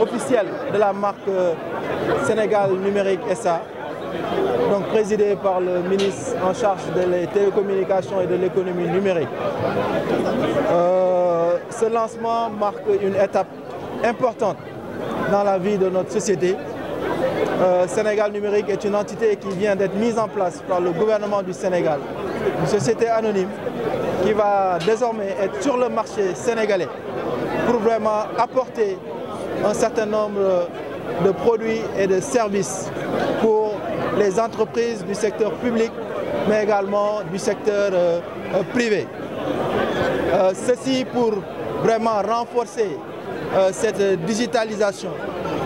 officielle de la marque Sénégal Numérique SA, donc présidée par le ministre en charge des télécommunications et de l'économie numérique. Ce lancement marque une étape importante dans la vie de notre société. Sénégal Numérique est une entité qui vient d'être mise en place par le gouvernement du Sénégal, une société anonyme qui va désormais être sur le marché sénégalais pour vraiment apporter un certain nombre de produits et de services pour les entreprises du secteur public, mais également du secteur privé. Ceci pour vraiment renforcer cette digitalisation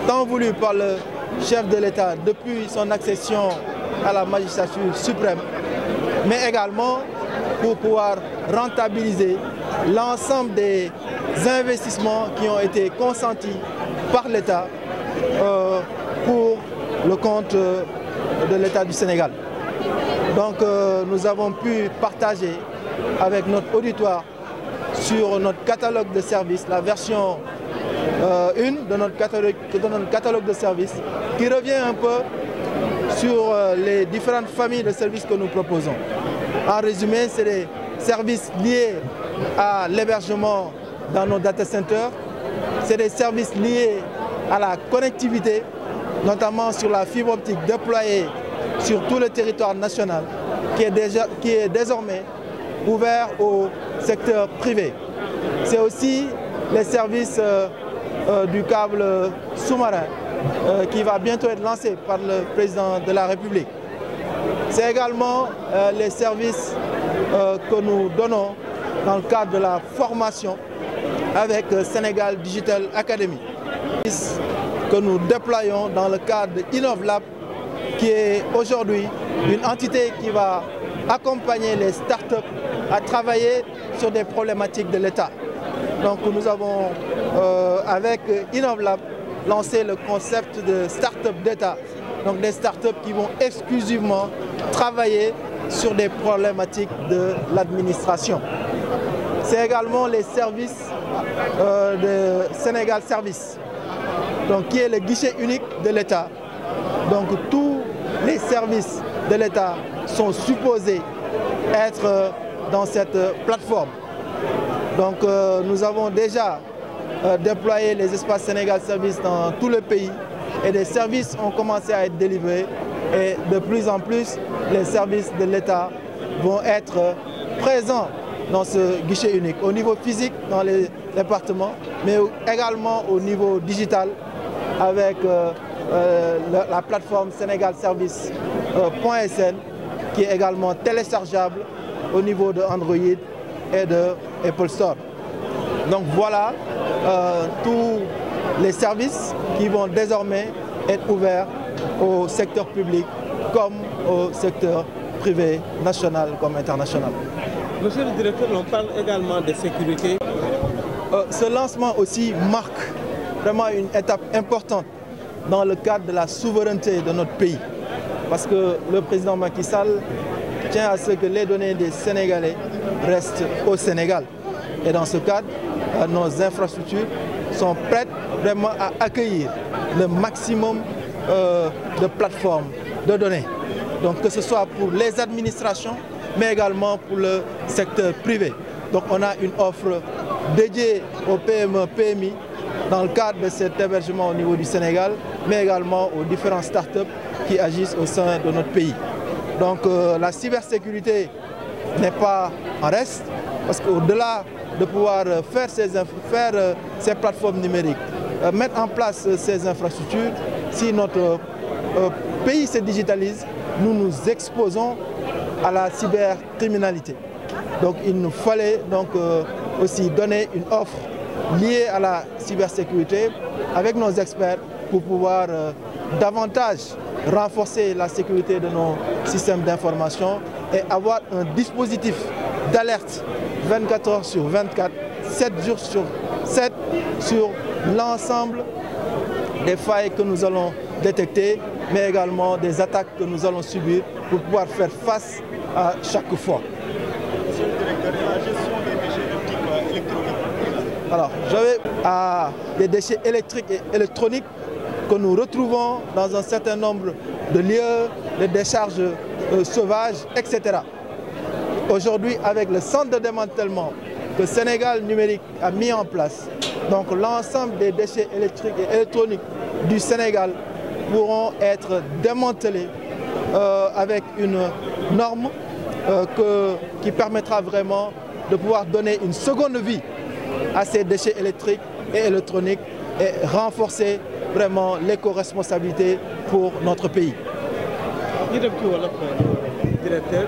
tant voulue par le chef de l'État depuis son accession à la magistrature suprême, mais également pour pouvoir rentabiliser l'ensemble des investissements qui ont été consentis par l'État pour le compte de l'État du Sénégal. Donc nous avons pu partager avec notre auditoire sur notre catalogue de services, la version 1 de notre catalogue de services, qui revient un peu sur les différentes familles de services que nous proposons. En résumé, c'est des services liés à l'hébergement dans nos data centers, c'est des services liés à la connectivité, notamment sur la fibre optique déployée sur tout le territoire national, qui est désormais ouvert au secteur privé. C'est aussi les services du câble sous-marin qui va bientôt être lancé par le président de la République. C'est également les services que nous donnons dans le cadre de la formation avec Sénégal Digital Academy, que nous déployons dans le cadre de InnovLab, qui est aujourd'hui une entité qui va accompagner les startups à travailler sur des problématiques de l'État. Donc nous avons, avec InnovLab, lancé le concept de start-up d'État. Donc des startups qui vont exclusivement travailler sur des problématiques de l'administration. C'est également les services de Sénégal Service, donc qui est le guichet unique de l'État. Donc tous les services de l'État sont supposés être dans cette plateforme. Donc nous avons déjà déployé les espaces Sénégal Service dans tout le pays et des services ont commencé à être délivrés et de plus en plus les services de l'État vont être présents dans ce guichet unique, au niveau physique dans les départements, mais également au niveau digital avec la plateforme Sénégal Service.sn qui est également téléchargeable au niveau de Android et de Apple Store. Donc voilà tous les services qui vont désormais être ouverts au secteur public comme au secteur privé, national comme international. Monsieur le directeur, on parle également de sécurité. Ce lancement aussi marque vraiment une étape importante dans le cadre de la souveraineté de notre pays. Parce que le président Macky Sall tient à ce que les données des Sénégalais restent au Sénégal. Et dans ce cadre, nos infrastructures sont prêtes vraiment à accueillir le maximum de plateformes de données. Donc que ce soit pour les administrations, mais également pour le secteur privé. Donc on a une offre dédiée aux PME, PMI dans le cadre de cet hébergement au niveau du Sénégal, mais également aux différents startups qui agissent au sein de notre pays. Donc la cybersécurité n'est pas en reste, parce qu'au-delà de pouvoir faire ces plateformes numériques, mettre en place ces infrastructures, si notre pays se digitalise, nous nous exposons à la cybercriminalité. Donc il nous fallait donc aussi donner une offre liée à la cybersécurité avec nos experts pour pouvoir davantage renforcer la sécurité de nos systèmes d'information et avoir un dispositif d'alerte 24 heures sur 24, 7 jours sur 7 sur l'ensemble des failles que nous allons détecter, mais également des attaques que nous allons subir pour pouvoir faire face à chaque fois. Monsieur le directeur, la gestion des déchets Alors, je vais à des déchets électriques et électroniques que nous retrouvons dans un certain nombre de lieux, de décharges sauvages, etc. Aujourd'hui, avec le centre de démantèlement que Sénégal Numérique a mis en place, donc l'ensemble des déchets électriques et électroniques du Sénégal pourront être démantelés avec une norme qui permettra vraiment de pouvoir donner une seconde vie à ces déchets électriques et électroniques et renforcer vraiment l'éco-responsabilité pour notre pays. Directeur